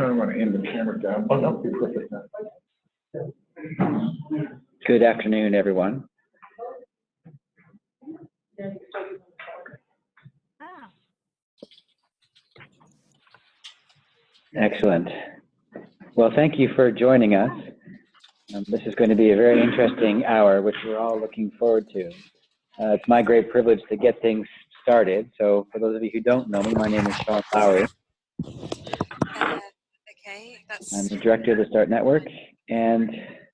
turn want to aim the camera down. Oh, that would be perfect. Good afternoon, everyone. Excellent. Well, thank you for joining us. This is going to be a very interesting hour, which we're all looking forward to. It's my great privilege to get things started. So for those of you who don't know me, my name is Sean Lowry. I'm the director of the START Network, and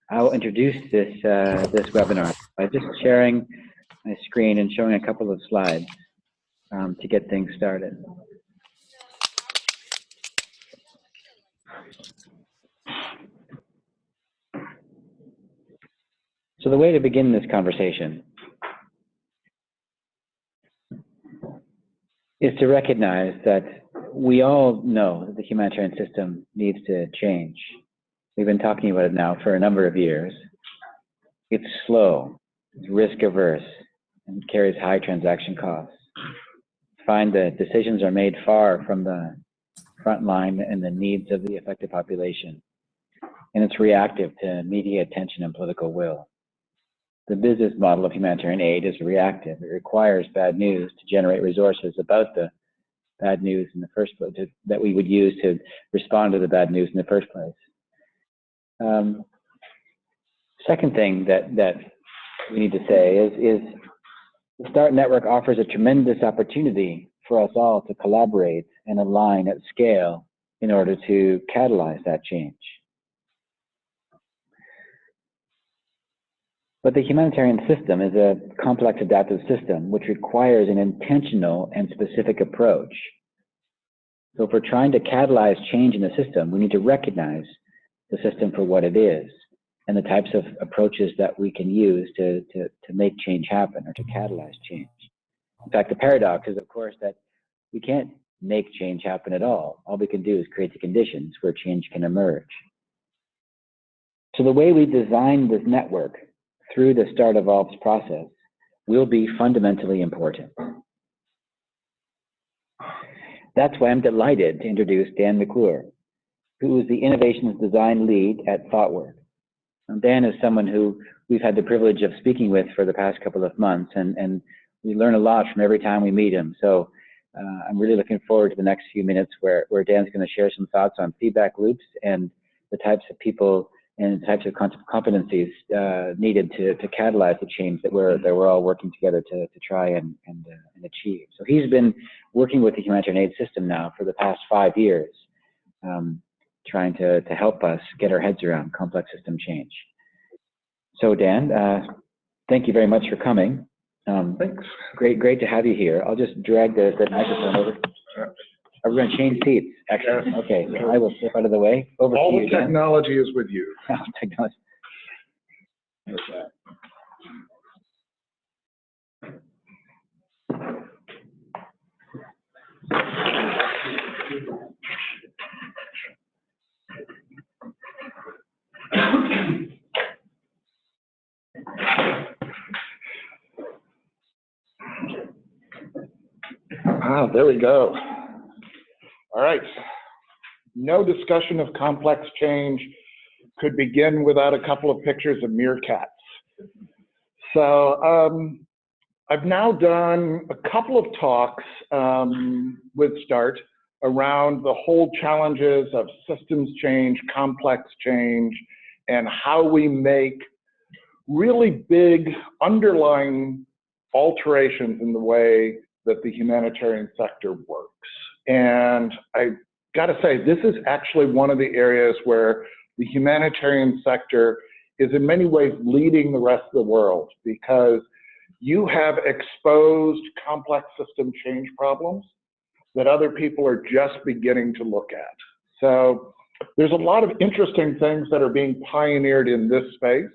I'll introduce this webinar by just sharing my screen and showing a couple of slides to get things started. So the way to begin this conversation is to recognize that we all know that the humanitarian system needs to change. We've been talking about it now for a number of years. It's slow, it's risk averse, and carries high transaction costs. Find that decisions are made far from the front line and the needs of the affected population. And it's reactive to media attention and political will. The business model of humanitarian aid is reactive. It requires bad news to generate resources about the bad news in the first place, that we would use to respond to the bad news in the first place. Second thing that we need to say is the START Network offers a tremendous opportunity for us all to collaborate and align at scale in order to catalyze that change. But the humanitarian system is a complex adaptive system which requires an intentional and specific approach. So if we're trying to catalyze change in the system, we need to recognize the system for what it is and the types of approaches that we can use to make change happen or to catalyze change. In fact, the paradox is, of course, that we can't make change happen at all. All we can do is create the conditions where change can emerge. So the way we design this network through the START Evolves process will be fundamentally important. That's why I'm delighted to introduce Dan McClure, who is the Innovations Design Lead at ThoughtWorks. Dan is someone who we've had the privilege of speaking with for the past couple of months, and we learn a lot from every time we meet him. So I'm really looking forward to the next few minutes where Dan's going to share some thoughts on feedback loops and the types of people and types of competencies needed to catalyze the change that we're all working together to try and achieve. So he's been working with the humanitarian aid system now for the past 5 years, trying to help us get our heads around complex system change. So Dan, thank you very much for coming. Thanks. Great to have you here. I'll just drag the microphone over. Are we going to change seats? Excellent. Yes. Okay, so I will step out of the way. Over all to you, the technology Dan. Is with you. Technology. There we go. All right. No discussion of complex change could begin without a couple of pictures of meerkats. So I've now done a couple of talks with START around the whole challenges of systems change, complex change, and how we make really big underlying alterations in the way that the humanitarian sector works. And I got to say, this is actually one of the areas where the humanitarian sector is in many ways leading the rest of the world, because you have exposed complex system change problems that other people are just beginning to look at. So there's a lot of interesting things that are being pioneered in this space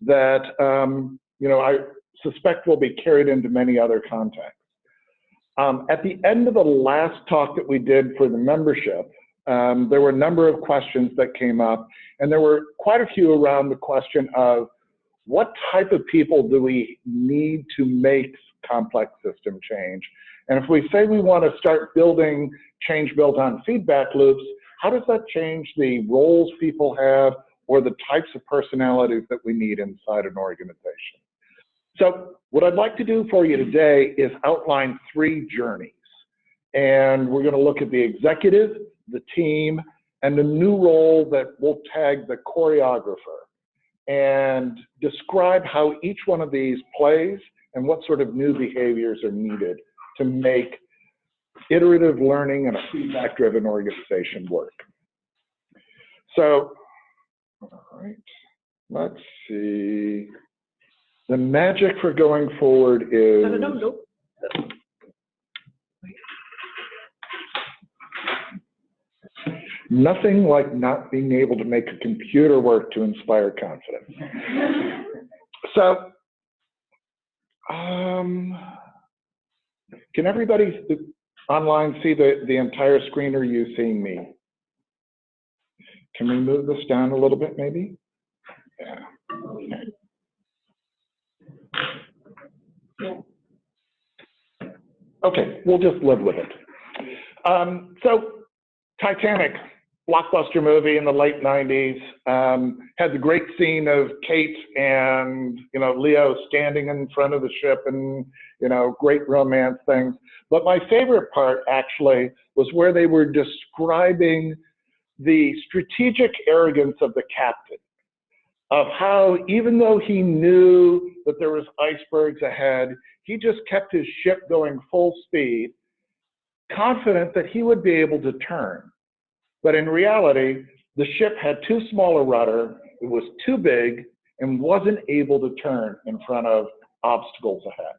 that I suspect will be carried into many other contexts. At the end of the last talk that we did for the membership, there were a number of questions that came up, and there were quite a few around the question of what type of people do we need to make complex system change? And if we say we want to start building change built on feedback loops, how does that change the roles people have or the types of personalities that we need inside an organization? So what I'd like to do for you today is outline 3 journeys. And we're going to look at the executive, the team, and the new role that we'll tag the choreographer, and describe how each one of these plays and what sort of new behaviors are needed to make iterative learning and a feedback-driven organization work. So, all right, let's see. The magic for going forward is... No. Nothing like not being able to make a computer work to inspire confidence. So, can everybody online see the entire screen, or are you seeing me? Can we move this down a little bit, maybe? Yeah. Okay, we'll just live with it. So, Titanic, blockbuster movie in the late 90s, had the great scene of Kate and, Leo standing in front of the ship and, great romance things. But my favorite part actually was where they were describing the strategic arrogance of the captain, of how even though he knew that there was icebergs ahead, he just kept his ship going full speed, confident that he would be able to turn. But in reality, the ship had too small a rudder, it was too big, and wasn't able to turn in front of obstacles ahead.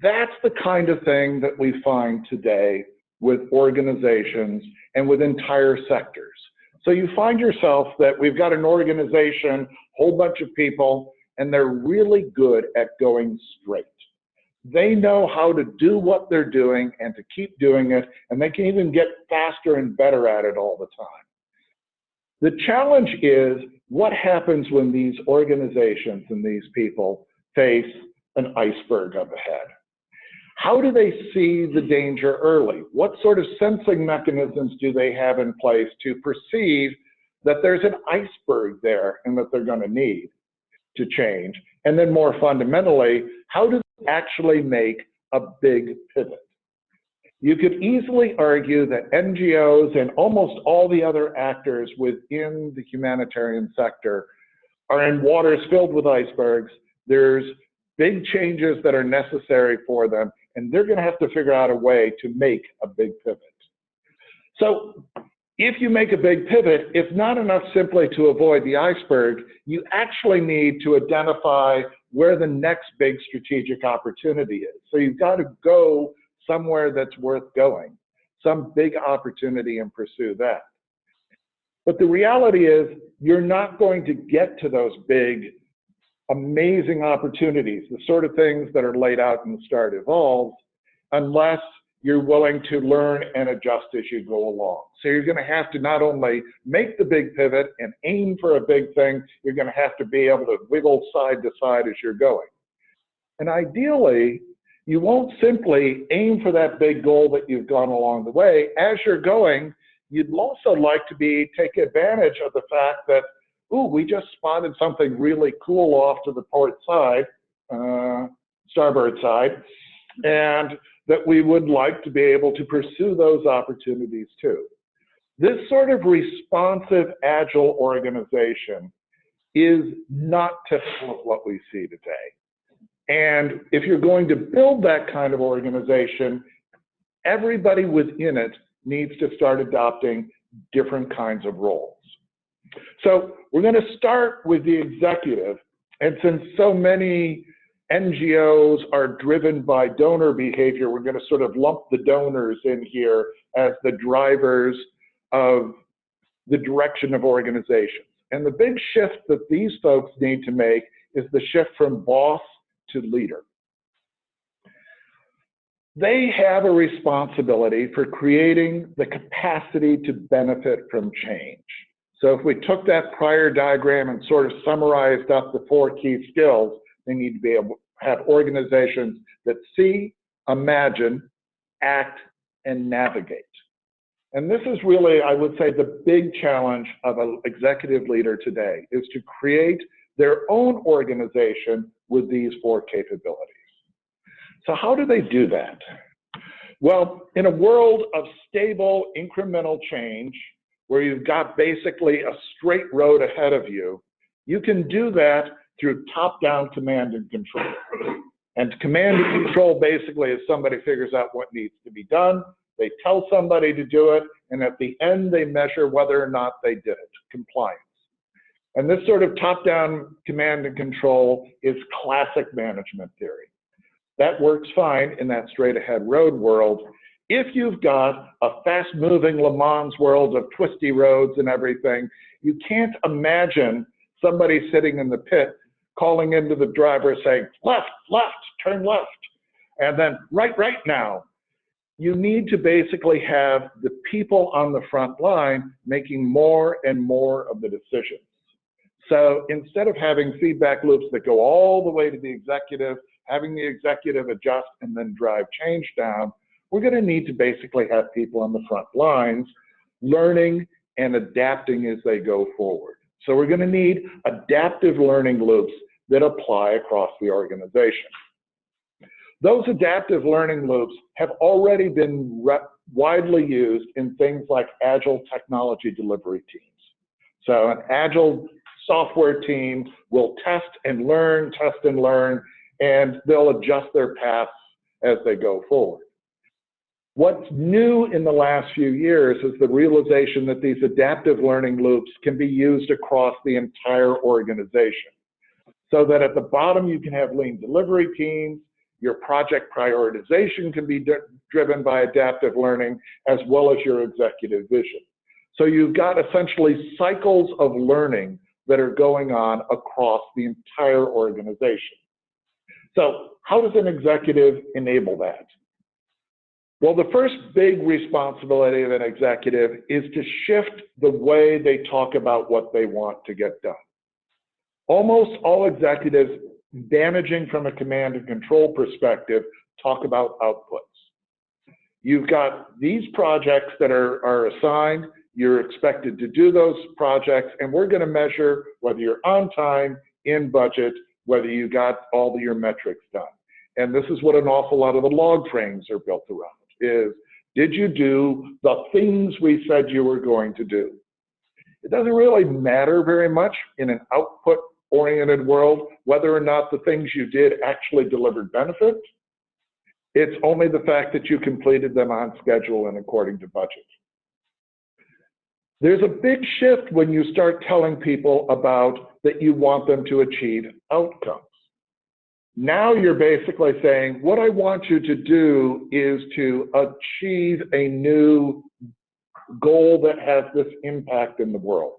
That's the kind of thing that we find today with organizations and with entire sectors. So you find yourself that we've got an organization, whole bunch of people, and they're really good at going straight. They know how to do what they're doing and to keep doing it, and they can even get faster and better at it all the time. The challenge is what happens when these organizations and these people face an iceberg up ahead. How do they see the danger early? What sort of sensing mechanisms do they have in place to perceive that there's an iceberg there and that they're going to need to change? And then more fundamentally, how do they actually make a big pivot? You could easily argue that NGOs and almost all the other actors within the humanitarian sector are in waters filled with icebergs. There's big changes that are necessary for them, and they're going to have to figure out a way to make a big pivot. So if you make a big pivot, it's not enough simply to avoid the iceberg. You actually need to identify where the next big strategic opportunity is. So you've got to go somewhere that's worth going, some big opportunity, and pursue that. But the reality is you're not going to get to those big, amazing opportunities, the sort of things that are laid out in the Start Evolves, unless you're willing to learn and adjust as you go along. So you're going to have to not only make the big pivot and aim for a big thing, you're going to have to be able to wiggle side to side as you're going. And ideally, you won't simply aim for that big goal that you've gone along the way. As you're going, you'd also like to take advantage of the fact that, ooh, we just spotted something really cool off to the port side, starboard side, and that we would like to be able to pursue those opportunities too. This sort of responsive, agile organization is not typical of what we see today. And if you're going to build that kind of organization, everybody within it needs to start adopting different kinds of roles. So we're going to start with the executive. And since so many NGOs are driven by donor behavior, we're going to sort of lump the donors in here as the drivers of the direction of organizations. And the big shift that these folks need to make is the shift from boss to leader. They have a responsibility for creating the capacity to benefit from change. So if we took that prior diagram and sort of summarized up the 4 key skills, they need to be able to have organizations that see, imagine, act, and navigate. And this is really, I would say, the big challenge of an executive leader today, is to create their own organization with these 4 capabilities. So how do they do that? Well, in a world of stable incremental change, where you've got basically a straight road ahead of you, you can do that through top-down command and control. And command and control basically is somebody figures out what needs to be done, they tell somebody to do it, and at the end they measure whether or not they did it, compliance. And this sort of top-down command and control is classic management theory. That works fine in that straight-ahead road world. If you've got a fast-moving Le Mans world of twisty roads and everything, you can't imagine somebody sitting in the pit calling into the driver saying, left, left, turn left, and then right now. You need to basically have the people on the front line making more and more of the decisions. So instead of having feedback loops that go all the way to the executive, having the executive adjust and then drive change down, we're going to need to basically have people on the front lines learning and adapting as they go forward. So we're going to need adaptive learning loops that apply across the organization. Those adaptive learning loops have already been widely used in things like agile technology delivery teams. So an agile software team will test and learn, and they'll adjust their paths as they go forward. What's new in the last few years is the realization that these adaptive learning loops can be used across the entire organization. So that at the bottom you can have lean delivery teams, your project prioritization can be driven by adaptive learning, as well as your executive vision. So you've got essentially cycles of learning that are going on across the entire organization. So how does an executive enable that? Well, the first big responsibility of an executive is to shift the way they talk about what they want to get done. Almost all executives managing from a command and control perspective talk about outputs. You've got these projects that are assigned, you're expected to do those projects, and we're going to measure whether you're on time, in budget, whether you got all of your metrics done. And this is what an awful lot of the log frames are built around, is did you do the things we said you were going to do? It doesn't really matter very much in an output-oriented world whether or not the things you did actually delivered benefit. It's only the fact that you completed them on schedule and according to budget. There's a big shift when you start telling people about that you want them to achieve outcomes. Now you're basically saying, what I want you to do is to achieve a new goal that has this impact in the world.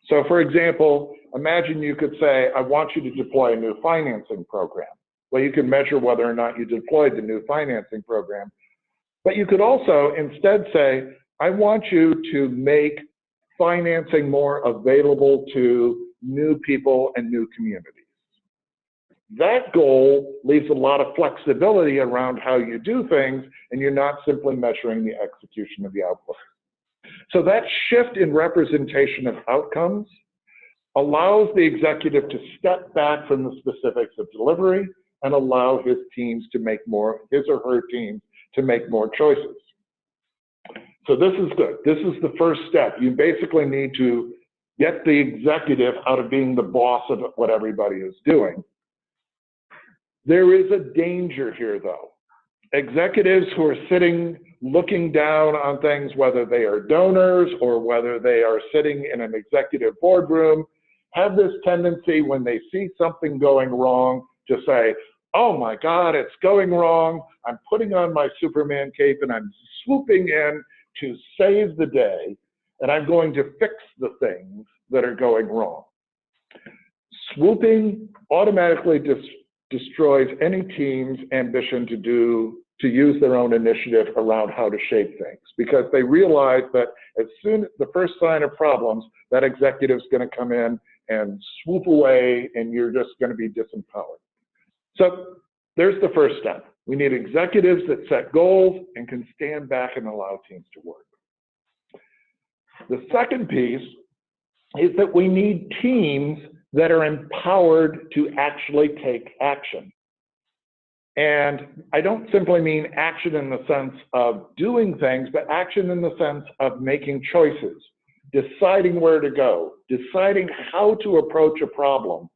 So for example, imagine you could say, I want you to deploy a new financing program. Well, you can measure whether or not you deployed the new financing program. But you could also instead say, I want you to make financing more available to new people and new communities. That goal leaves a lot of flexibility around how you do things, and you're not simply measuring the execution of the output. So that shift in representation of outcomes allows the executive to step back from the specifics of delivery and allow his teams to make more, his or her teams to make more choices. So this is good. This is the first step. You basically need to get the executive out of being the boss of what everybody is doing. There is a danger here, though. Executives who are sitting, looking down on things, whether they are donors or whether they are sitting in an executive boardroom, have this tendency when they see something going wrong to say, oh my God, it's going wrong. I'm putting on my Superman cape and I'm swooping in to save the day, and I'm going to fix the things that are going wrong. Swooping automatically destroys any team's ambition to use their own initiative around how to shape things, because they realize that as soon as the first sign of problems, that executive's going to come in and swoop away, and you're just going to be disempowered. So there's the first step. We need executives that set goals and can stand back and allow teams to work. The second piece is that we need teams that are empowered to actually take action. And I don't simply mean action in the sense of doing things, but action in the sense of making choices, deciding where to go, deciding how to approach a problem,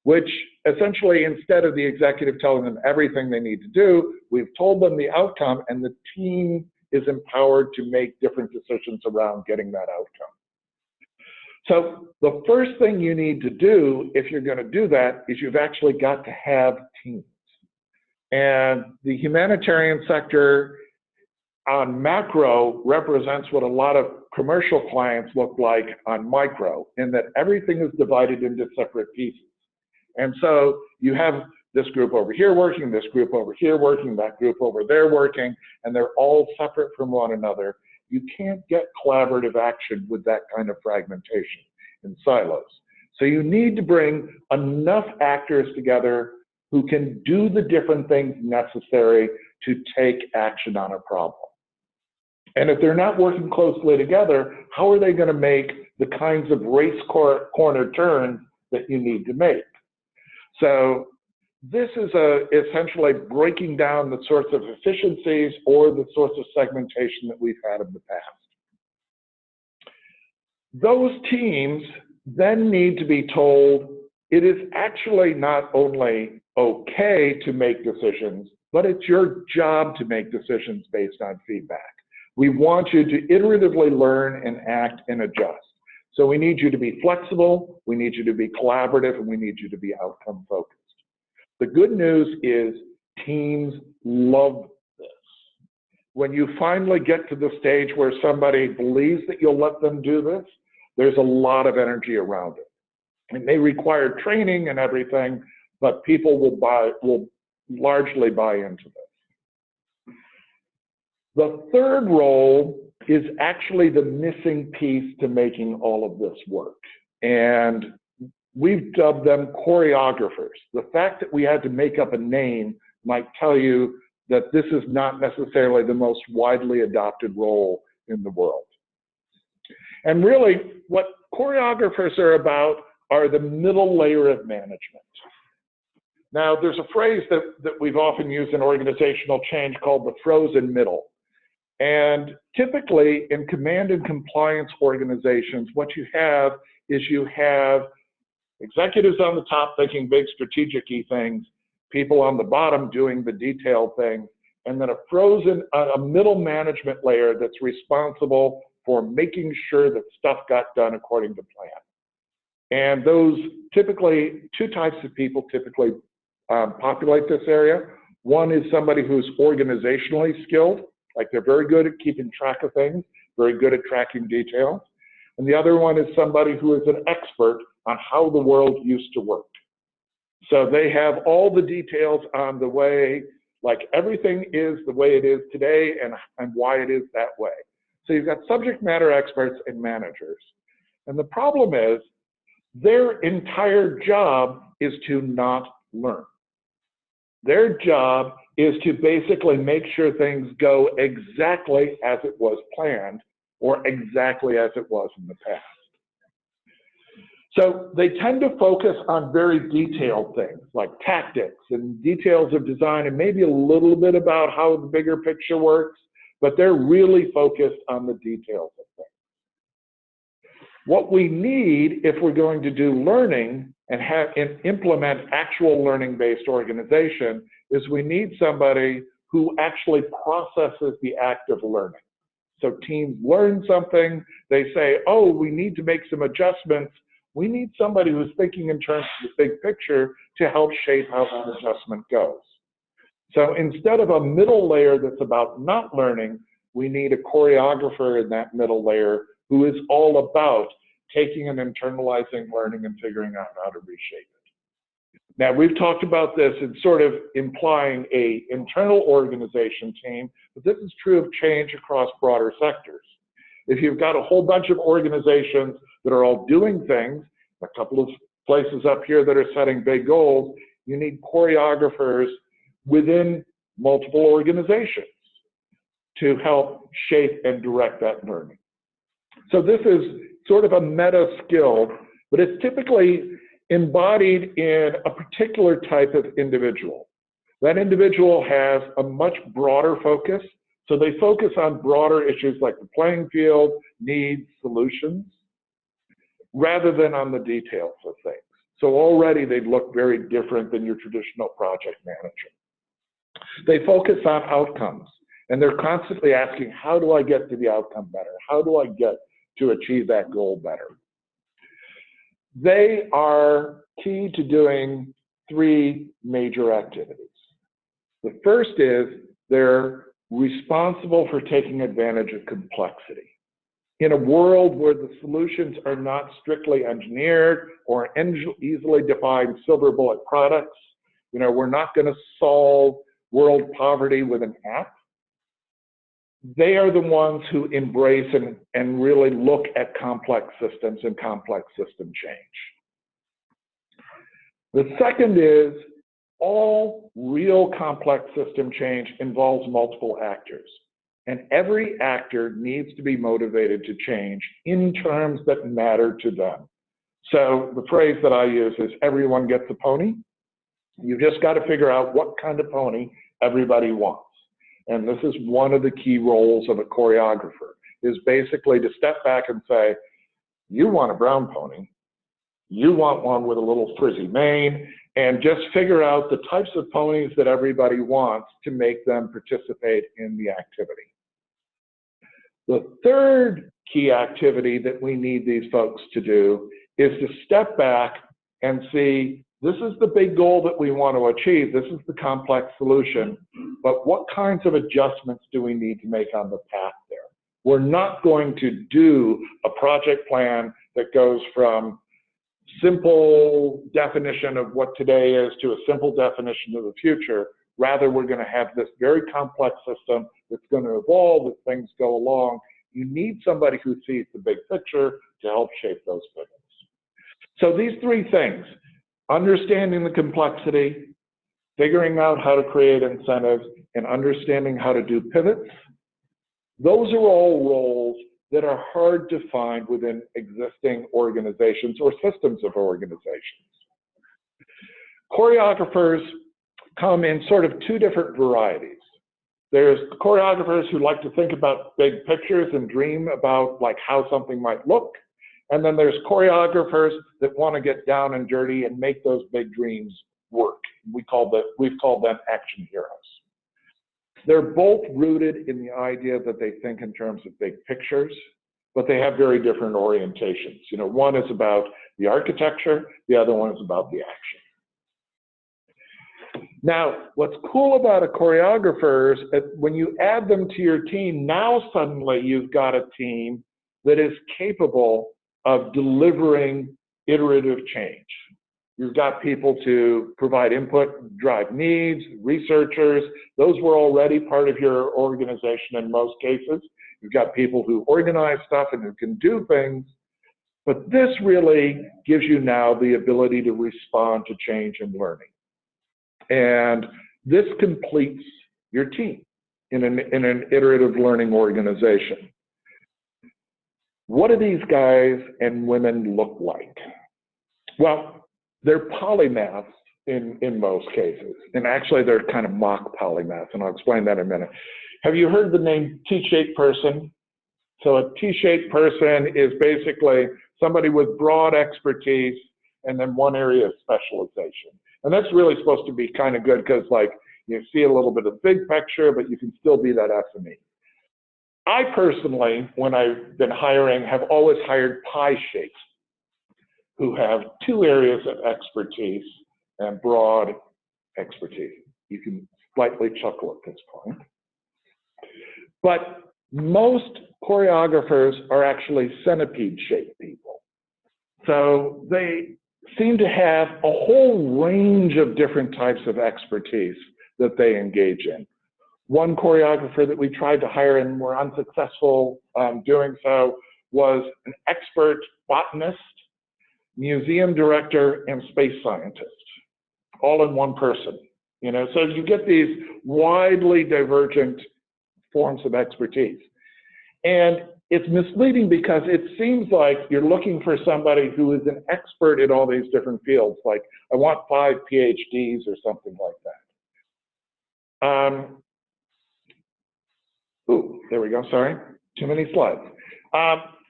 which essentially, instead of the executive telling them everything they need to do, we've told them the outcome, and the team is empowered to make different decisions around getting that outcome. So the first thing you need to do if you're going to do that is you've actually got to have teams. And the humanitarian sector on macro represents what a lot of commercial clients look like on micro, in that everything is divided into separate pieces. And so you have this group over here working, this group over here working, that group over there working, and they're all separate from one another. You can't get collaborative action with that kind of fragmentation in silos. So you need to bring enough actors together who can do the different things necessary to take action on a problem. And if they're not working closely together, how are they going to make the kinds of race corner turns that you need to make? So this is essentially breaking down the sorts of efficiencies or the sorts of segmentation that we've had in the past. Those teams then need to be told it is actually not only okay to make decisions, but it's your job to make decisions based on feedback. We want you to iteratively learn and act and adjust. So we need you to be flexible, we need you to be collaborative, and we need you to be outcome focused. The good news is teams love this. When you finally get to the stage where somebody believes that you'll let them do this, there's a lot of energy around it. It may require training and everything, but people will largely buy into this. The third role is actually the missing piece to making all of this work. And we've dubbed them choreographers. The fact that we had to make up a name might tell you that this is not necessarily the most widely adopted role in the world. And really, what choreographers are about are the middle layer of management. Now, there's a phrase that we've often used in organizational change called the frozen middle. And typically, in command and compliance organizations, what you have is you have executives on the top thinking big strategic-y things, people on the bottom doing the detailed things, and then a middle management layer that's responsible for making sure that stuff got done according to plan. And those typically, two types of people typically populate this area. One is somebody who's organizationally skilled, like they're very good at keeping track of things, very good at tracking details. And the other one is somebody who is an expert on how the world used to work. So they have all the details on the way, like everything is the way it is today and why it is that way. So you've got subject matter experts and managers. And the problem is their entire job is to not learn. Their job is to basically make sure things go exactly as it was planned or exactly as it was in the past. So they tend to focus on very detailed things like tactics and details of design and maybe a little bit about how the bigger picture works, but they're really focused on the details of things. What we need if we're going to do learning and implement actual learning-based organization is we need somebody who actually processes the act of learning. So teams learn something, they say, oh, we need to make some adjustments. We need somebody who's thinking in terms of the big picture to help shape how that adjustment goes. So instead of a middle layer that's about not learning, we need a choreographer in that middle layer who is all about taking and internalizing learning and figuring out how to reshape it. Now, we've talked about this and sort of implying an internal organization team, but this is true of change across broader sectors. If you've got a whole bunch of organizations that are all doing things, a couple of places up here that are setting big goals, you need choreographers within multiple organizations to help shape and direct that learning. So this is sort of a meta skill, but it's typically embodied in a particular type of individual. That individual has a much broader focus, so they focus on broader issues like the playing field, needs, solutions, rather than on the details of things. So already they look very different than your traditional project manager. They focus on outcomes, and they're constantly asking, how do I get to the outcome better? How do I get to achieve that goal better? They are key to doing three major activities. The first is they're responsible for taking advantage of complexity. In a world where the solutions are not strictly engineered or easily defined silver bullet products, we're not going to solve world poverty with an app. They are the ones who embrace and really look at complex systems and complex system change. The second is all real complex system change involves multiple actors. And every actor needs to be motivated to change in terms that matter to them. So the phrase that I use is everyone gets a pony. You just got to figure out what kind of pony everybody wants. And this is one of the key roles of a choreographer, is basically to step back and say, you want a brown pony, you want one with a little frizzy mane, and just figure out the types of ponies that everybody wants to make them participate in the activity. The third key activity that we need these folks to do is to step back and see, this is the big goal that we want to achieve, this is the complex solution, but what kinds of adjustments do we need to make on the path there? We're not going to do a project plan that goes from simple definition of what today is to a simple definition of the future. Rather, we're going to have this very complex system that's going to evolve as things go along. You need somebody who sees the big picture to help shape those pivots. So these three things, understanding the complexity, figuring out how to create incentives, and understanding how to do pivots, those are all roles that are hard to find within existing organizations or systems of organizations. Choreographers come in sort of two different varieties. There's choreographers who like to think about big pictures and dream about like how something might look. And then there's choreographers that want to get down and dirty and make those big dreams work. We've called them action heroes. They're both rooted in the idea that they think in terms of big pictures, but they have very different orientations. One is about the architecture, the other one is about the action. Now, what's cool about a choreographer is that when you add them to your team, now suddenly you've got a team that is capable of delivering iterative change. You've got people to provide input, drive needs, researchers. Those were already part of your organization in most cases. You've got people who organize stuff and who can do things. But this really gives you now the ability to respond to change and learning. And this completes your team in an iterative learning organization. What do these guys and women look like? Well, they're polymaths in most cases. And actually, they're kind of mock polymaths, and I'll explain that in a minute. Have you heard the name T-shaped person? So a T-shaped person is basically somebody with broad expertise and then one area of specialization. And that's really supposed to be kind of good because, like, you see a little bit of the big picture, but you can still be that SME. I personally, when I've been hiring, have always hired pie shapes who have two areas of expertise and broad expertise. You can slightly chuckle at this point. But most choreographers are actually centipede-shaped people. So they seem to have a whole range of different types of expertise that they engage in. One choreographer that we tried to hire and were unsuccessful doing so was an expert botanist, museum director, and space scientist, all in one person. So you get these widely divergent forms of expertise. And it's misleading because it seems like you're looking for somebody who is an expert in all these different fields, like I want 5 PhDs or something like that. There we go, sorry, too many slides.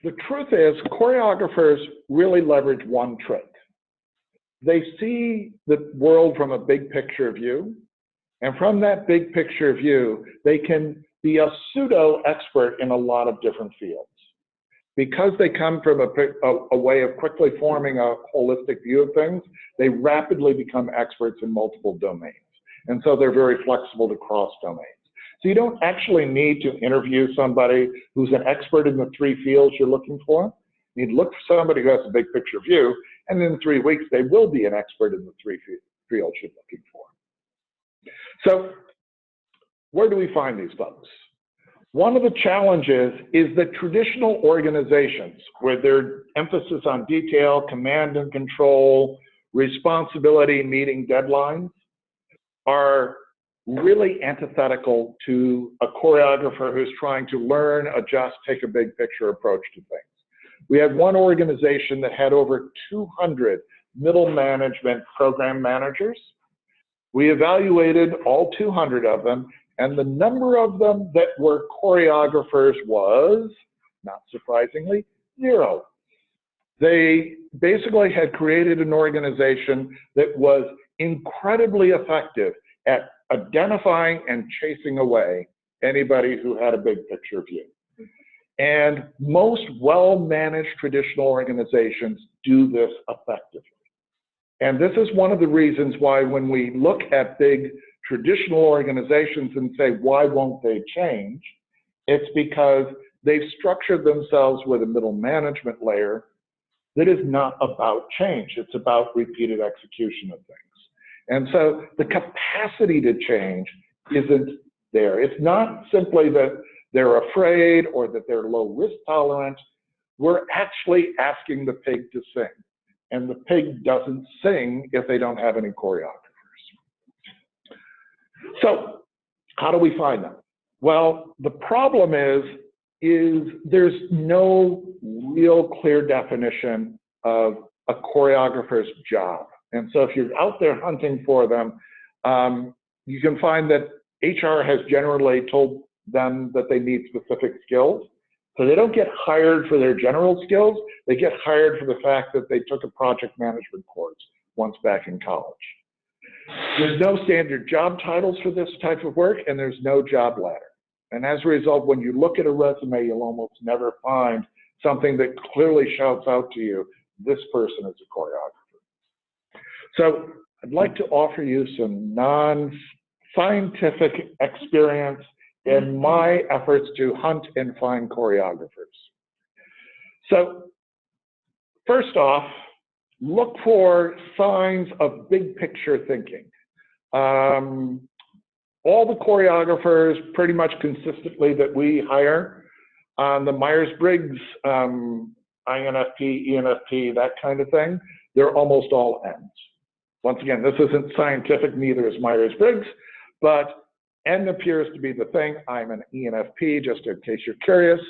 The truth is, choreographers really leverage one trait. They see the world from a big picture view, and from that big picture view, they can be a pseudo-expert in a lot of different fields. Because they come from a way of quickly forming a holistic view of things, they rapidly become experts in multiple domains. And so they're very flexible to cross domains. So you don't actually need to interview somebody who's an expert in the 3 fields you're looking for. You need to look for somebody who has a big picture view, and in 3 weeks, they will be an expert in the 3 fields you're looking for. So where do we find these folks? One of the challenges is that traditional organizations, where their emphasis on detail, command and control, responsibility, meeting deadlines, are really antithetical to a choreographer who's trying to learn, adjust, take a big picture approach to things. We had one organization that had over 200 middle management program managers. We evaluated all 200 of them, and the number of them that were choreographers was, not surprisingly, 0. They basically had created an organization that was incredibly effective at identifying and chasing away anybody who had a big picture view. And most well-managed traditional organizations do this effectively. And this is one of the reasons why when we look at big traditional organizations and say, why won't they change? It's because they've structured themselves with a middle management layer that is not about change. It's about repeated execution of things. And so the capacity to change isn't there. It's not simply that they're afraid or that they're low risk tolerant. We're actually asking the pig to sing. And the pig doesn't sing if they don't have any choreographers. So how do we find them? Well, the problem is there's no real clear definition of a choreographer's job. And so if you're out there hunting for them, you can find that HR has generally told them that they need specific skills. So they don't get hired for their general skills. They get hired for the fact that they took a project management course once back in college. There's no standard job titles for this type of work, and there's no job ladder. And as a result, when you look at a resume, you'll almost never find something that clearly shouts out to you, this person is a choreographer. So I'd like to offer you some non-scientific experience in my efforts to hunt and find choreographers. So first off, look for signs of big picture thinking. All the choreographers pretty much consistently that we hire on the Myers-Briggs, INFP, ENFP, that kind of thing, they're almost all N's. Once again, this isn't scientific, neither is Myers-Briggs, but N appears to be the thing. I'm an ENFP, just in case you're curious.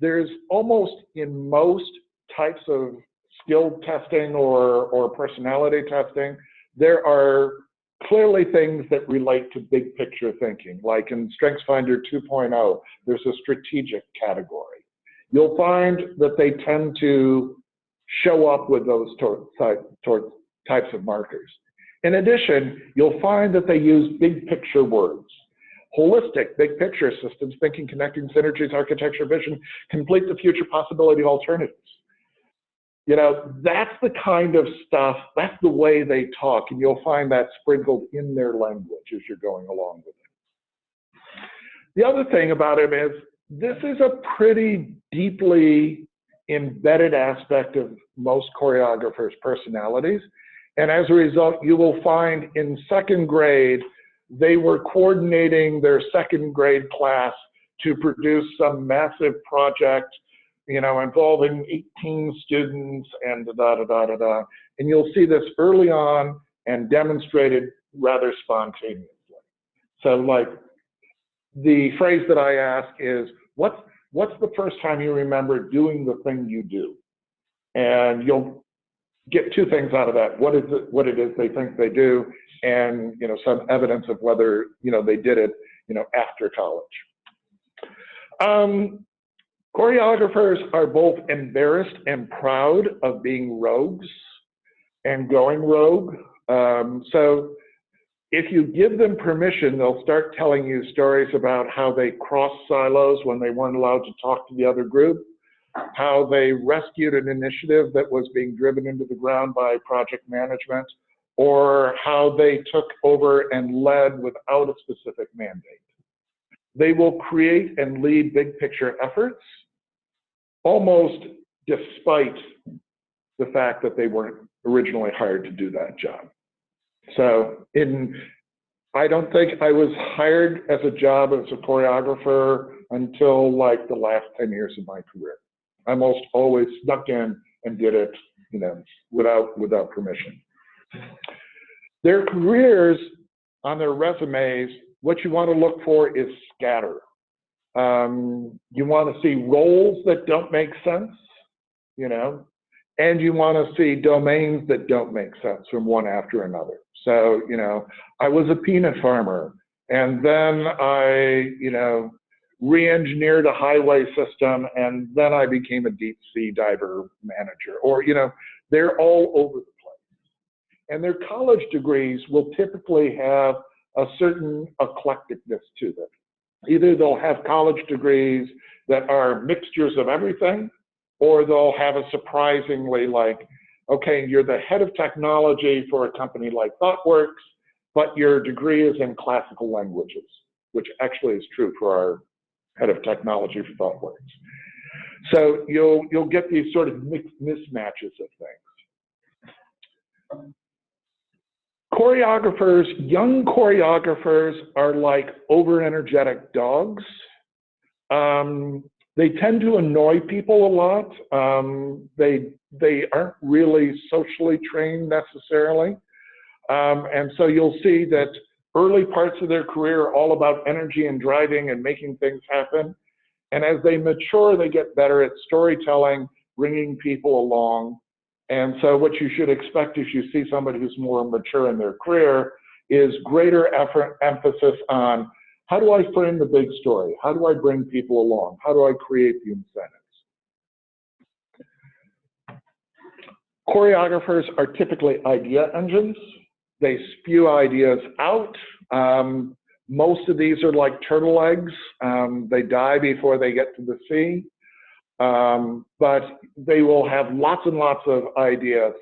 There's almost in most types of skill testing or personality testing, there are clearly things that relate to big picture thinking. Like in StrengthsFinder 2.0, there's a strategic category. You'll find that they tend to show up with those types of markers. In addition, you'll find that they use big picture words. Holistic, big picture systems, thinking, connecting, synergies, architecture, vision, complete the future possibility alternatives. You know, that's the kind of stuff, that's the way they talk, and you'll find that sprinkled in their language as you're going along with it. The other thing about it is, this is a pretty deeply embedded aspect of most choreographers' personalities. And as a result, you will find in second grade, they were coordinating their second grade class to produce some massive project, you know, involving 18 students and da-da-da-da-da. And you'll see this early on and demonstrated rather spontaneously. So like the phrase that I ask is, what's what's the first time you remember doing the thing you do? And you'll get two things out of that. What it is they think they do, and some evidence of whether they did it after college. Choreographers are both embarrassed and proud of being rogues and going rogue. So if you give them permission, they'll start telling you stories about how they crossed silos when they weren't allowed to talk to the other group, how they rescued an initiative that was being driven into the ground by project management, or how they took over and led without a specific mandate. They will create and lead big picture efforts, almost despite the fact that they weren't originally hired to do that job. So I don't think I was hired as a job as a choreographer until like the last 10 years of my career. I almost always snuck in and did it, without permission. Their careers on their resumes, what you want to look for is scatter. You want to see roles that don't make sense, and you want to see domains that don't make sense from one after another. So, I was a peanut farmer, and then I, re-engineered a highway system, and then I became a deep sea diver manager, or, they're all over the place. And their college degrees will typically have a certain eclecticness to them. Either they'll have college degrees that are mixtures of everything, or they'll have a surprisingly okay, you're the head of technology for a company like ThoughtWorks, but your degree is in classical languages, which actually is true for our head of technology for ThoughtWorks. So you'll get these sort of mixed mismatches of things. Choreographers, young choreographers are like over-energetic dogs. They tend to annoy people a lot. They aren't really socially trained necessarily. And so you'll see that early parts of their career are all about energy and driving and making things happen. And as they mature, they get better at storytelling, bringing people along. And so what you should expect if you see somebody who's more mature in their career is greater emphasis on how do I frame the big story? How do I bring people along? How do I create the incentives? Choreographers are typically idea engines. They spew ideas out. Most of these are like turtle eggs. They die before they get to the sea. But they will have lots and lots of ideas.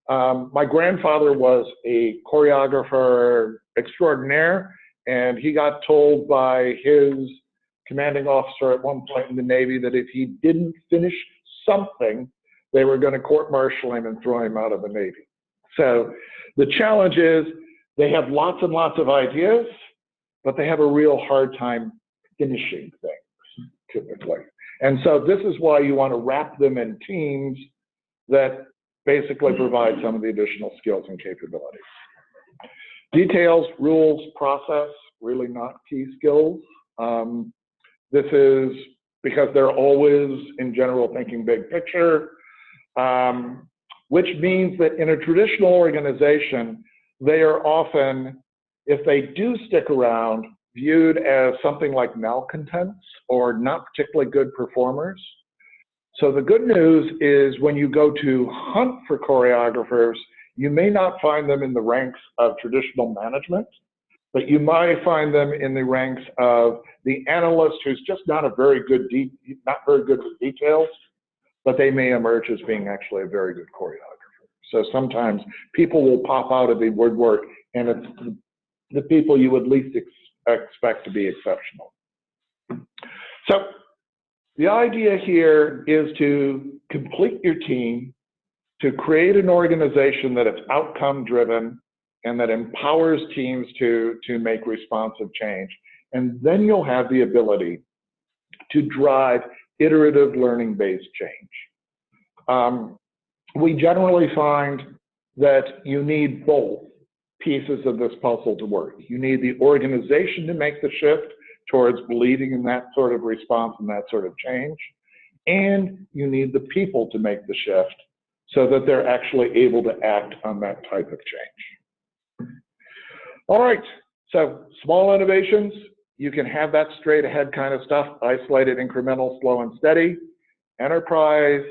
My grandfather was a choreographer extraordinaire, and he got told by his commanding officer at one point in the Navy that if he didn't finish something, they were going to court-martial him and throw him out of the Navy. So the challenge is they have lots and lots of ideas, but they have a real hard time finishing things, typically. And so this is why you want to wrap them in teams that basically provide some of the additional skills and capabilities. Details, rules, process, really not key skills. This is because they're always, in general, thinking big picture, which means that in a traditional organization, they are often, if they do stick around, viewed as something like malcontents or not particularly good performers. So the good news is when you go to hunt for choreographers, you may not find them in the ranks of traditional management, but you might find them in the ranks of the analyst who's just not very good with details, but they may emerge as being actually a very good choreographer. So sometimes people will pop out of the woodwork, and it's the people you would least expect to be exceptional. So the idea here is to complete your team, to create an organization that is outcome driven and that empowers teams to make responsive change. And then you'll have the ability to drive iterative learning-based change. We generally find that you need both pieces of this puzzle to work. You need the organization to make the shift towards believing in that sort of response and that sort of change. And you need the people to make the shift so that they're actually able to act on that type of change. All right, so small innovations, you can have that straight ahead kind of stuff, isolated, incremental, slow and steady. Enterprise,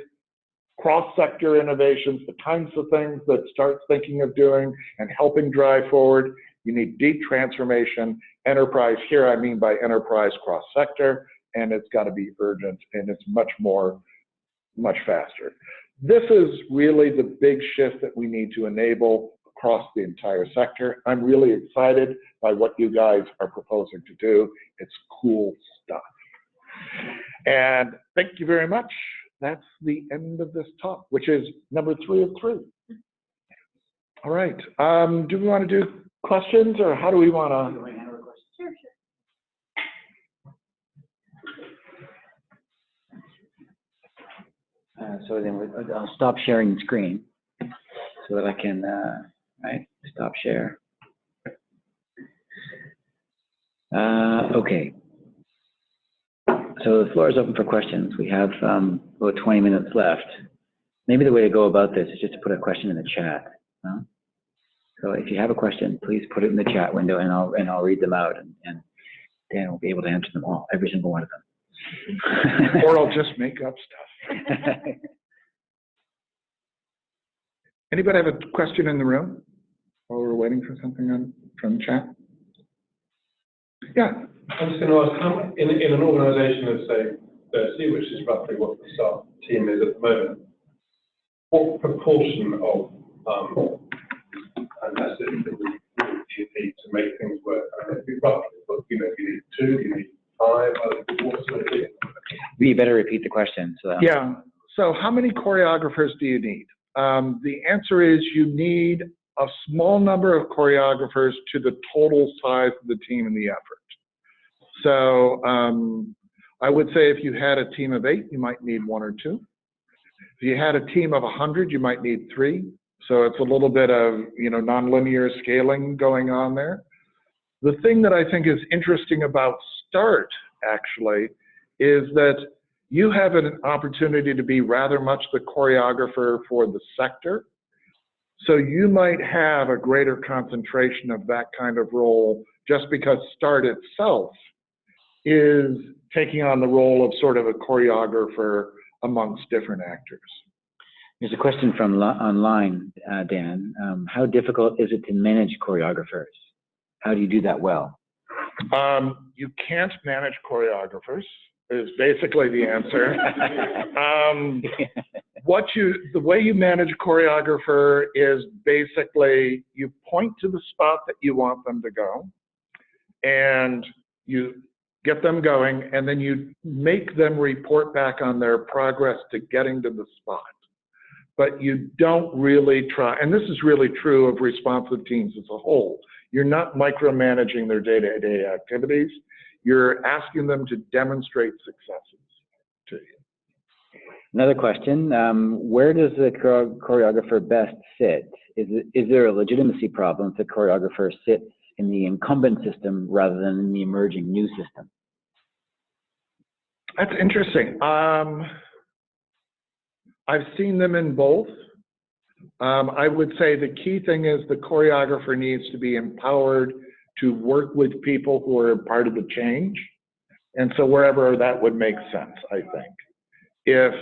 cross-sector innovations, the kinds of things that start thinking of doing and helping drive forward. You need deep transformation. Enterprise, here I mean by enterprise cross-sector, and it's got to be urgent, and it's much faster. This is really the big shift that we need to enable across the entire sector. I'm really excited by what you guys are proposing to do. It's cool stuff. And thank you very much. That's the end of this talk, which is number 3 of 3. All right. Do we want to do questions, or how do we want to? Sure. So then I'll stop sharing the screen so that I can stop share. Okay. So the floor is open for questions. We have about 20 minutes left. Maybe the way to go about this is just to put a question in the chat. So if you have a question, please put it in the chat window, and I'll read them out, and Dan will be able to answer them all, every single one of them. Or I'll just make up stuff. Anybody have a question in the room while we're waiting for something from the chat? Yeah. I'm just going to ask, in an organisation of, say, 30, which is roughly what the staff team is at the moment, what proportion of assets do you need to make things work? I mean, roughly, but you need 2, you need 5, what sort of thing? You better repeat the question. So. Yeah. So how many choreographers do you need? The answer is you need a small number of choreographers to the total size of the team and the effort. So I would say if you had a team of 8, you might need 1 or 2. If you had a team of 100, you might need 3. So it's a little bit of, nonlinear scaling going on there. The thing that I think is interesting about START, actually, is that you have an opportunity to be rather much the choreographer for the sector. So you might have a greater concentration of that kind of role just because START itself is taking on the role of sort of a choreographer amongst different actors. There's a question from online, Dan. How difficult is it to manage choreographers? How do you do that well? You can't manage choreographers, is basically the answer. The way you manage a choreographer is basically you point to the spot that you want them to go, and you get them going, and then you make them report back on their progress to getting to the spot. But you don't really try, and this is really true of responsive teams as a whole. You're not micromanaging their day-to-day activities. You're asking them to demonstrate successes to you. Another question, where does the choreographer best sit? Is there a legitimacy problem if the choreographer sits in the incumbent system rather than in the emerging new system? That's interesting. I've seen them in both. I would say the key thing is the choreographer needs to be empowered to work with people who are part of the change. And so wherever that would make sense, I think. If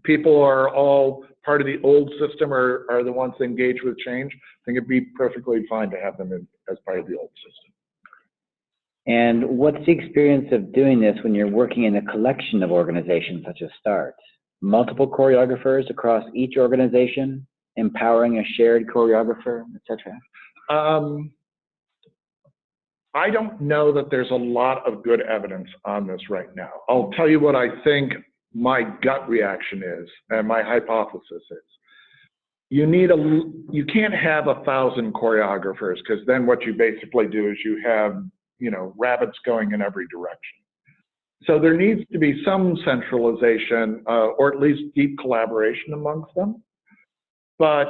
people are all part of the old system or are the ones that engage with change, I think it'd be perfectly fine to have them as part of the old system. And what's the experience of doing this when you're working in a collection of organizations such as START? Multiple choreographers across each organization, empowering a shared choreographer, etc.? I don't know that there's a lot of good evidence on this right now. I'll tell you what I think my gut reaction is, and my hypothesis is. You can't have 1,000 choreographers, because then what you basically do is you have, rabbits going in every direction. So there needs to be some centralization, or at least deep collaboration amongst them. But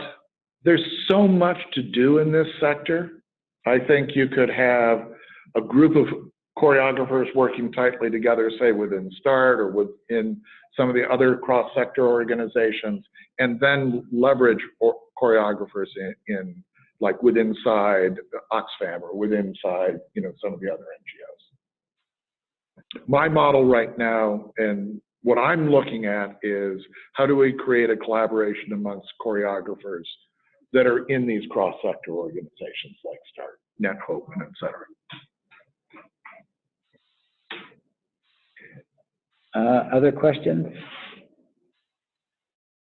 there's so much to do in this sector. I think you could have a group of choreographers working tightly together, say within START or within some of the other cross-sector organizations, and then leverage choreographers in like within inside Oxfam or within inside, you know, some of the other NGOs. My model right now, and what I'm looking at, is how do we create a collaboration amongst choreographers that are in these cross-sector organizations like START, Net Hope, and et cetera. Other questions?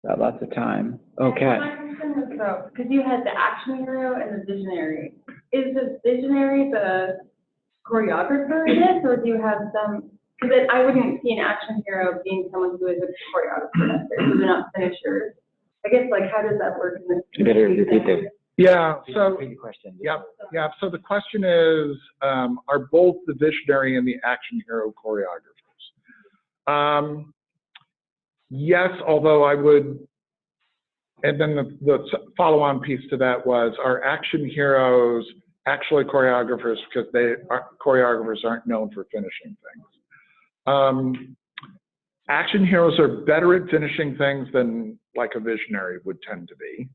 Got lots of time. Okay. My question was about, because you had the action hero and the visionary. Is the visionary the choreographer in this, or do you have some, because I wouldn't see an action hero being someone who is a choreographer necessarily, they're not finishers. I guess, like, how does that work in this? You better repeat that. Yeah, so, Repeat the question. yeah, so the question is, are both the visionary and the action hero choreographers? Yes, although I would, and then the follow-on piece to that was, are action heroes actually choreographers, because choreographers aren't known for finishing things. Action heroes are better at finishing things than like a visionary would tend to be.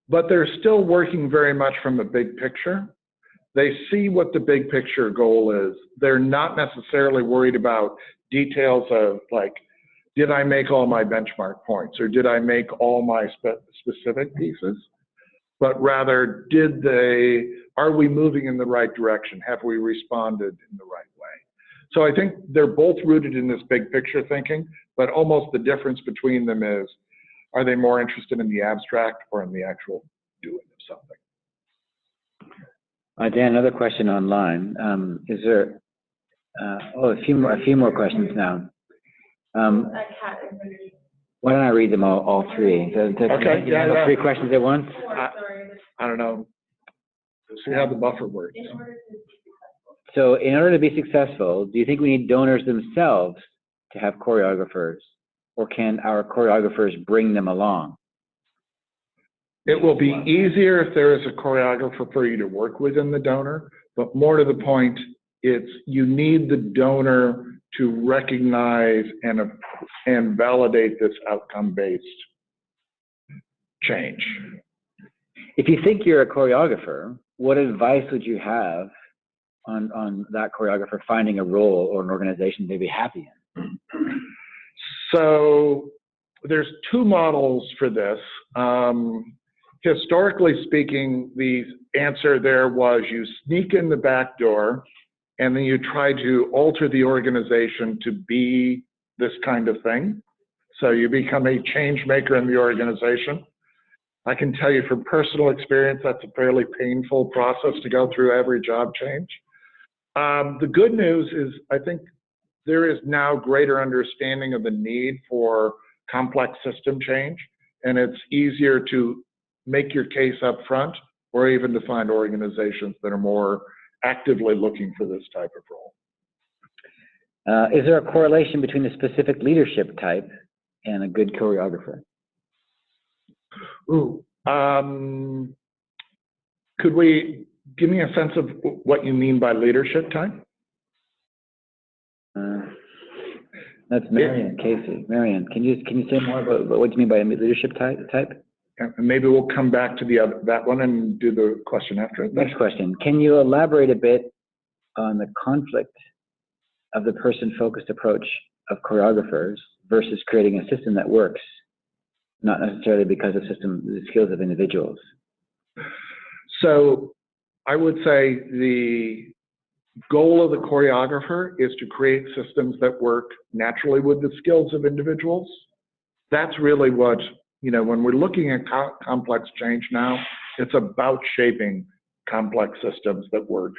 But they're still working very much from the big picture. They see what the big picture goal is. They're not necessarily worried about details of like, did I make all my benchmark points, or did I make all my specific pieces? But rather, are we moving in the right direction? Have we responded in the right way? So I think they're both rooted in this big picture thinking, but almost the difference between them is, are they more interested in the abstract or in the actual doing of something? Dan, another question online. Is there, a few more questions now. Why don't I read them all three? Okay, yeah. Three questions at once? I don't know. See how the buffer works. So in order to be successful, do you think we need donors themselves to have choreographers, or can our choreographers bring them along? It will be easier if there is a choreographer for you to work with in the donor, but more to the point, you need the donor to recognize and validate this outcome-based change. If you think you're a choreographer, what advice would you have on that choreographer finding a role or an organization they'd be happy in? So there's two models for this. Historically speaking, the answer there was you sneak in the back door and then you try to alter the organization to be this kind of thing. So you become a change maker in the organization. I can tell you from personal experience, that's a fairly painful process to go through every job change. The good news is I think there is now greater understanding of the need for complex system change, and it's easier to make your case up front, or even to find organizations that are more actively looking for this type of role. Is there a correlation between the specific leadership type and a good choreographer? Ooh, could we give me a sense of what you mean by leadership type? That's Marion Casey. Marion, can you say more about what you mean by leadership type? And maybe we'll come back to that one and do the question after it. Next question. Can you elaborate a bit on the conflict of the person-focused approach of choreographers versus creating a system that works, not necessarily because of the skills of individuals? So I would say the goal of the choreographer is to create systems that work naturally with the skills of individuals. That's really what, when we're looking at complex change now, it's about shaping complex systems that work.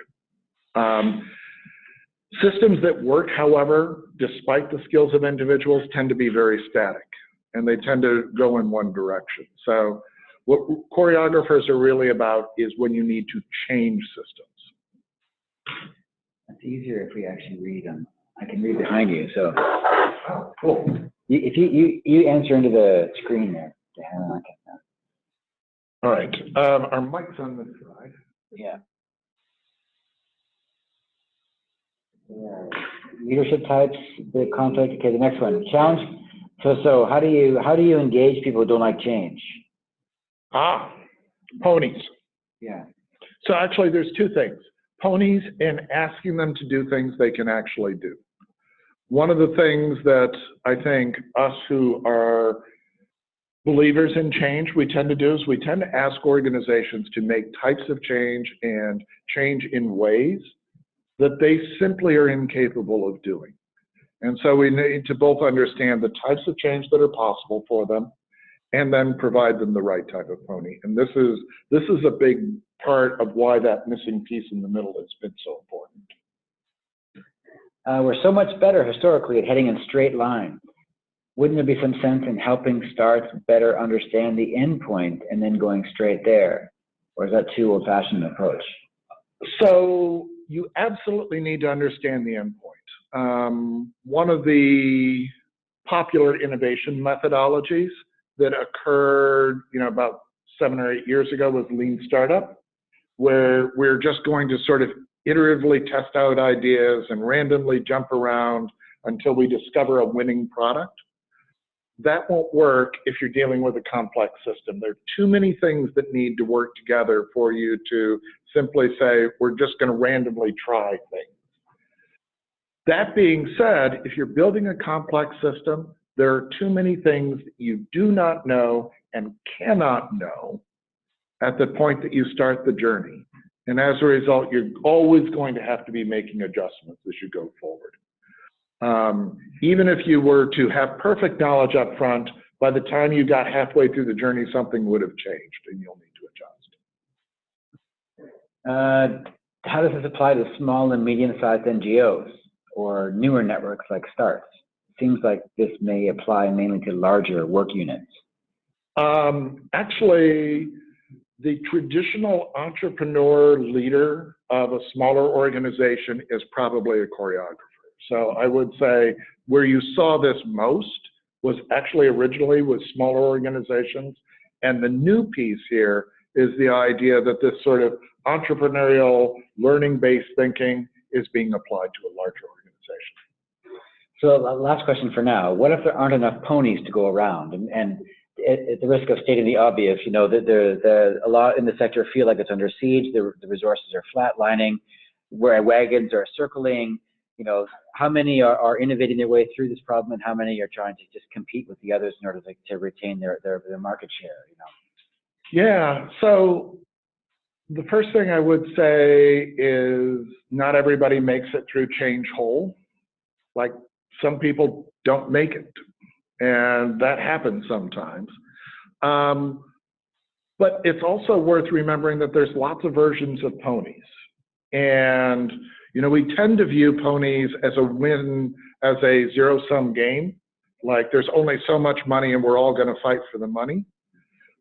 Systems that work, however, despite the skills of individuals, tend to be very static, and they tend to go in one direction. So what choreographers are really about is when you need to change systems. It's easier if we actually read them. I can read behind you, so. Oh, cool. If you answer into the screen there. All right, our mic's on this side. Yeah. Leadership types, the conflict. Okay, the next one. Challenge. So how do you engage people who don't like change? Ponies. Yeah. So actually there's two things. Ponies and asking them to do things they can actually do. One of the things that I think us who are believers in change we tend to do is we tend to ask organizations to make types of change and change in ways that they simply are incapable of doing. And so we need to both understand the types of change that are possible for them and then provide them the right type of pony. And this is a big part of why that missing piece in the middle has been so important. We're so much better historically at heading in straight lines. Wouldn't there be some sense in helping starts better understand the end point and then going straight there? Or is that too old-fashioned an approach? So you absolutely need to understand the end point. One of the popular innovation methodologies that occurred, about 7 or 8 years ago was Lean Startup, where we're just going to sort of iteratively test out ideas and randomly jump around until we discover a winning product. That won't work if you're dealing with a complex system. There are too many things that need to work together for you to simply say, we're just going to randomly try things. That being said, if you're building a complex system, there are too many things that you do not know and cannot know at the point that you start the journey. And as a result, you're always going to have to be making adjustments as you go forward. Even if you were to have perfect knowledge up front, by the time you got halfway through the journey, something would have changed and you'll need to adjust. How does this apply to small and medium-sized NGOs or newer networks like STARTs? Seems like this may apply mainly to larger work units. Actually, the traditional entrepreneur leader of a smaller organization is probably a choreographer. So I would say where you saw this most was actually originally with smaller organizations. And the new piece here is the idea that this sort of entrepreneurial learning-based thinking is being applied to a larger organization. So last question for now. What if there aren't enough ponies to go around? And at the risk of stating the obvious, a lot in the sector feel like it's under siege. The resources are flatlining, where wagons are circling. How many are innovating their way through this problem, and how many are trying to just compete with the others in order to retain their market share? Yeah. So the first thing I would say is not everybody makes it through change whole. Like some people don't make it, and that happens sometimes. But it's also worth remembering that there's lots of versions of ponies, and we tend to view ponies as a zero-sum game. Like there's only so much money and we're all going to fight for the money.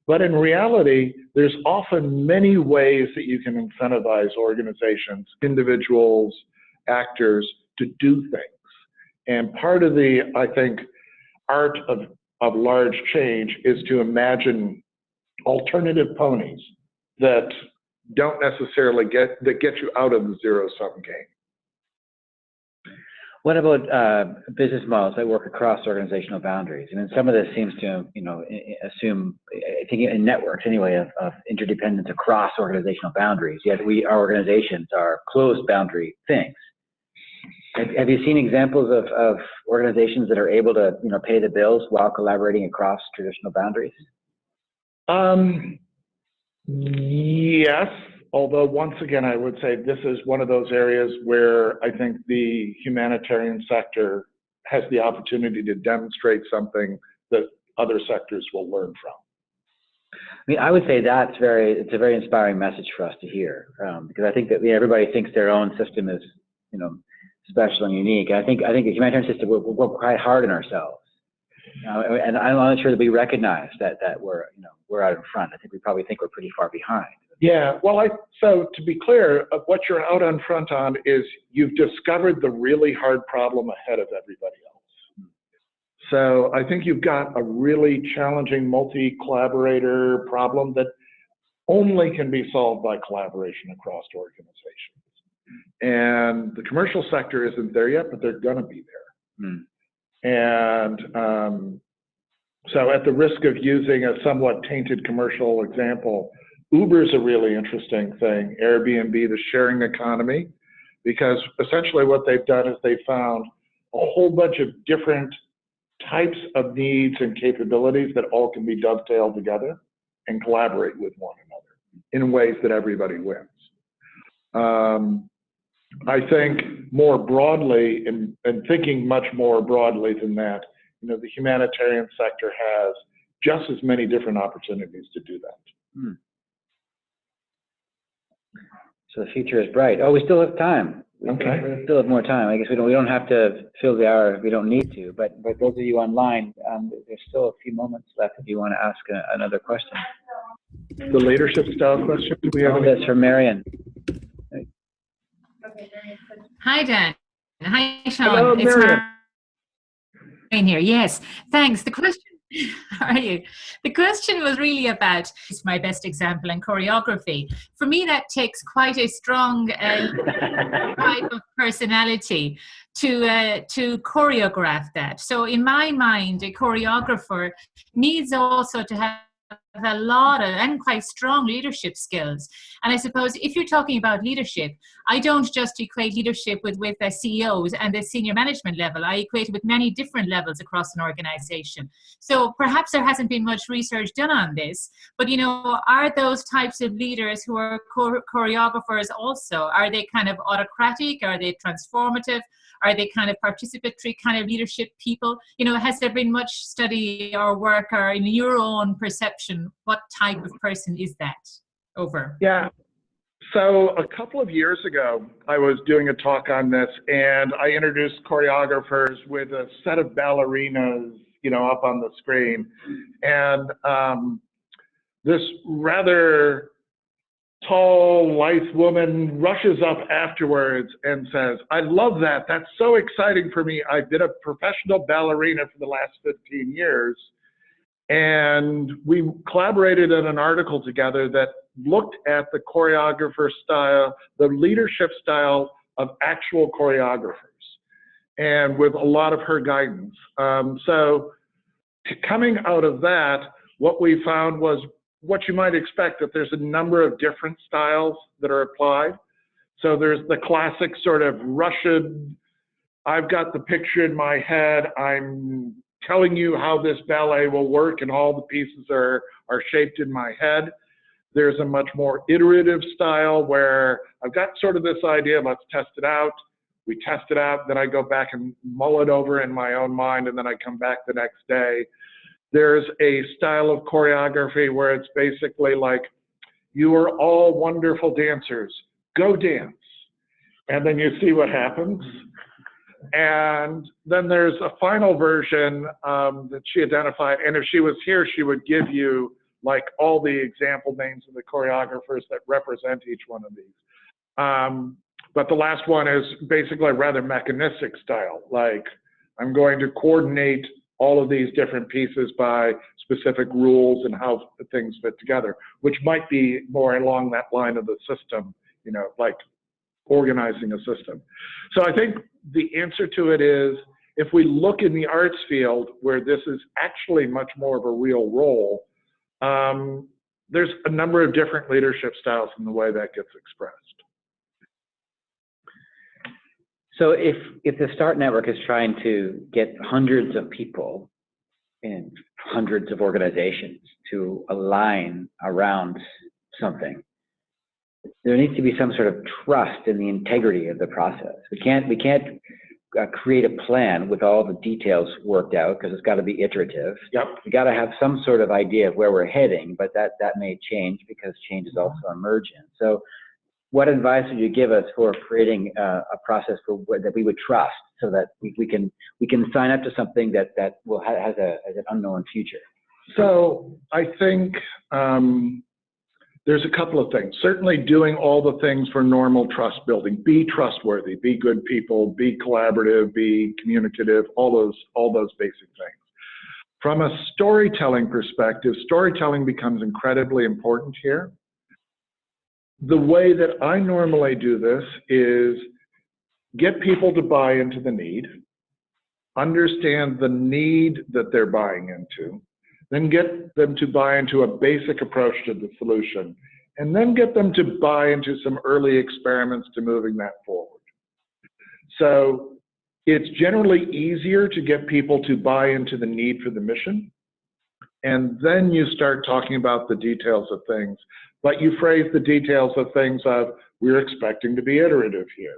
But in reality, there's often many ways that you can incentivize organizations, individuals, actors to do things. And part of the, I think, art of large change is to imagine alternative ponies that don't necessarily get you out of the zero-sum game. What about business models that work across organizational boundaries? I mean, some of this seems to, assume, I think in networks anyway, of interdependence across organizational boundaries. Yet our organizations are closed boundary things. Have you seen examples of organizations that are able to, pay the bills while collaborating across traditional boundaries? Yes, although once again, I would say this is one of those areas where I think the humanitarian sector has the opportunity to demonstrate something that other sectors will learn from. I mean, I would say it's a very inspiring message for us to hear, because I think that everybody thinks their own system is, special and unique. I think the humanitarian system will work quite hard on ourselves. And I'm not sure that we recognize that we're out in front. I think we probably think we're pretty far behind. Yeah, well, so to be clear, what you're out in front on is you've discovered the really hard problem ahead of everybody else. So I think you've got a really challenging multi-collaborator problem that only can be solved by collaboration across organizations. And the commercial sector isn't there yet, but they're going to be there. And so at the risk of using a somewhat tainted commercial example, Uber is a really interesting thing, Airbnb, the sharing economy, because essentially what they've done is they found a whole bunch of different types of needs and capabilities that all can be dovetailed together and collaborate with one another in ways that everybody wins. I think more broadly, and thinking much more broadly than that, you know, the humanitarian sector has just as many different opportunities to do that. So the future is bright. Oh, we still have time. Okay. We still have more time. I guess we don't have to fill the hour if we don't need to. But those of you online, there's still a few moments left if you want to ask another question. The leadership style question. Do we have That's for Marion. Hi, Dan. Hi, Sean. Hello, it's Marion. Marion here. Yes, thanks. The question, how are you? The question was really about, it's my best example in choreography. For me, that takes quite a strong type of personality to choreograph that. So in my mind, a choreographer needs also to have a lot of and quite strong leadership skills. And I suppose if you're talking about leadership, I don't just equate leadership with CEOs and the senior management level. I equate it with many different levels across an organization. So perhaps there hasn't been much research done on this, but you know, are those types of leaders who are choreographers also, are they kind of autocratic? Are they transformative? Are they kind of participatory kind of leadership people? You know, has there been much study or work, or in your own perception, what type of person is that? Over. Yeah. So a couple of years ago, I was doing a talk on this, and I introduced choreographers with a set of ballerinas, you know, up on the screen. And this rather tall, lithe woman rushes up afterwards and says, "I love that. That's so exciting for me. I've been a professional ballerina for the last 15 years. And we collaborated on an article together that looked at the choreographer style, the leadership style of actual choreographers, and with a lot of her guidance. So coming out of that, what we found was what you might expect, that there's a number of different styles that are applied. So there's the classic sort of Russian, I've got the picture in my head, I'm telling you how this ballet will work, and all the pieces are shaped in my head. There's a much more iterative style where I've got sort of this idea, let's test it out. We test it out, then I go back and mull it over in my own mind, and then I come back the next day. There's a style of choreography where it's basically like, you are all wonderful dancers, go dance. And then you see what happens. And then there's a final version that she identified, and if she was here, she would give you like all the example names of the choreographers that represent each one of these. But the last one is basically a rather mechanistic style, like I'm going to coordinate all of these different pieces by specific rules and how things fit together, which might be more along that line of the system, you know, like organizing a system. So I think the answer to it is, if we look in the arts field where this is actually much more of a real role, there's a number of different leadership styles in the way that gets expressed. So if the START network is trying to get hundreds of people in hundreds of organizations to align around something, there needs to be some sort of trust in the integrity of the process. We can't create a plan with all the details worked out, because it's got to be iterative. Yep. We got to have some sort of idea of where we're heading, but that may change because change is also emergent. So what advice would you give us for creating a process that we would trust, so that we can sign up to something that has an unknown future? So I think there's a couple of things. Certainly doing all the things for normal trust building. Be trustworthy, be good people, be collaborative, be communicative, all those basic things. From a storytelling perspective, storytelling becomes incredibly important here. the way that I normally do this is get people to buy into the need, understand the need that they're buying into, then get them to buy into a basic approach to the solution, and then get them to buy into some early experiments to moving that forward. So it's generally easier to get people to buy into the need for the mission, and then you start talking about the details of things, but you phrase the details of things of, we're expecting to be iterative here.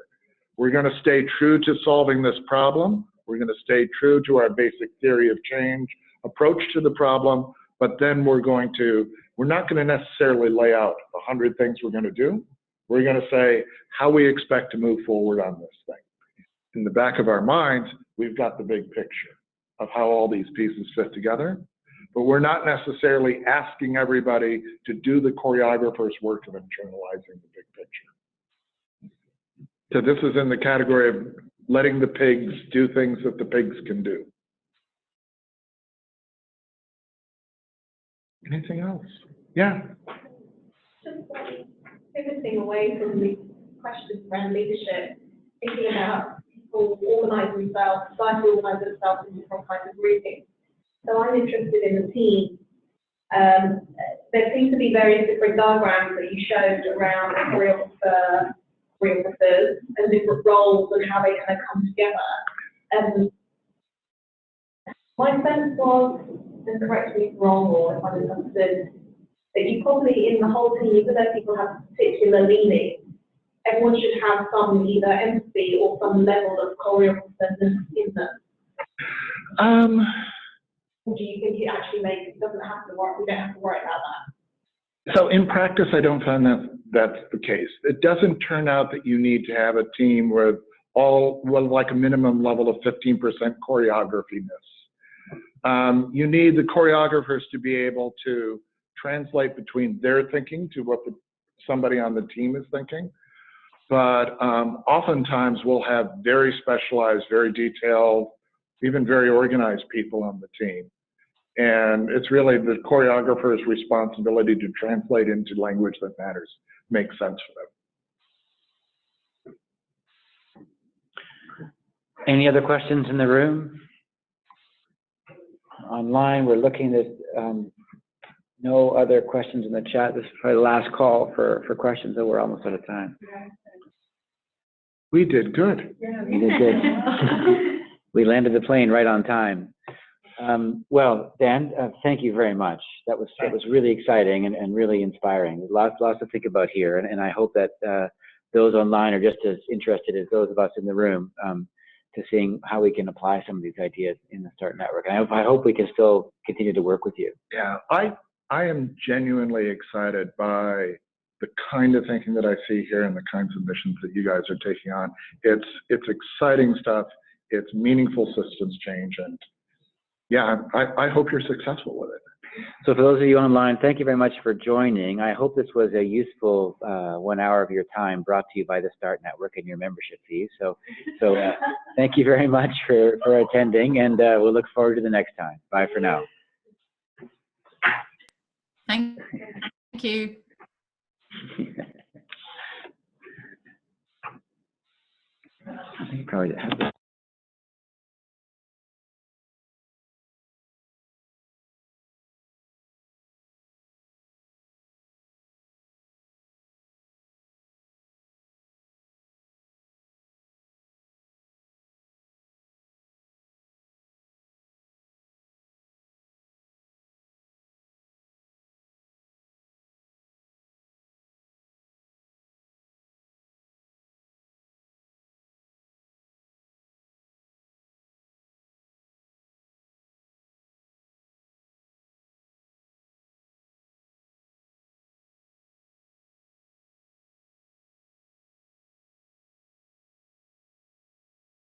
We're going to stay true to solving this problem. We're going to stay true to our basic theory of change approach to the problem, but then we're not going to necessarily lay out 100 things we're going to do. We're going to say how we expect to move forward on this thing. In the back of our minds, we've got the big picture of how all these pieces fit together, but we're not necessarily asking everybody to do the choreographer's work of internalizing the big picture. So this is in the category of letting the pigs do things that the pigs can do. Anything else? Yeah. Just pivoting away from the questions around leadership, thinking about people organise themselves, society organise themselves in different kinds of groupings. So I'm interested in the team. There seem to be various different diagrams that you showed around choreographers and different roles and how they kind of come together. My sense was, and correct me if I'm wrong or if I misunderstood, that you probably in the whole team, even though people have particular leaning, everyone should have some either empathy or some level of choreographer in them. Or do you think it actually doesn't have to work? We don't have to worry about that. So in practice, I don't find that that's the case. It doesn't turn out that you need to have a team with like a minimum level of 15% choreography-ness. You need the choreographers to be able to translate between their thinking to what somebody on the team is thinking. But oftentimes we'll have very specialized, very detailed, even very organized people on the team. And it's really the choreographer's responsibility to translate into language that matters, makes sense for them. Any other questions in the room? Online, we're looking at no other questions in the chat. This is probably the last call for questions, so we're almost out of time. We did good. Yeah, We did good. We landed the plane right on time. Well, Dan, thank you very much. That was really exciting and really inspiring. Lots to think about here, and I hope that those online are just as interested as those of us in the room to seeing how we can apply some of these ideas in the START network. And I hope we can still continue to work with you. Yeah, I am genuinely excited by the kind of thinking that I see here and the kinds of missions that you guys are taking on. It's exciting stuff. It's meaningful systems change, and yeah, I hope you're successful with it. So for those of you online, thank you very much for joining. I hope this was a useful 1 hour of your time brought to you by the START Network and your membership fees. So thank you very much for attending, and we'll look forward to the next time. Bye for now. Thank you. I think probably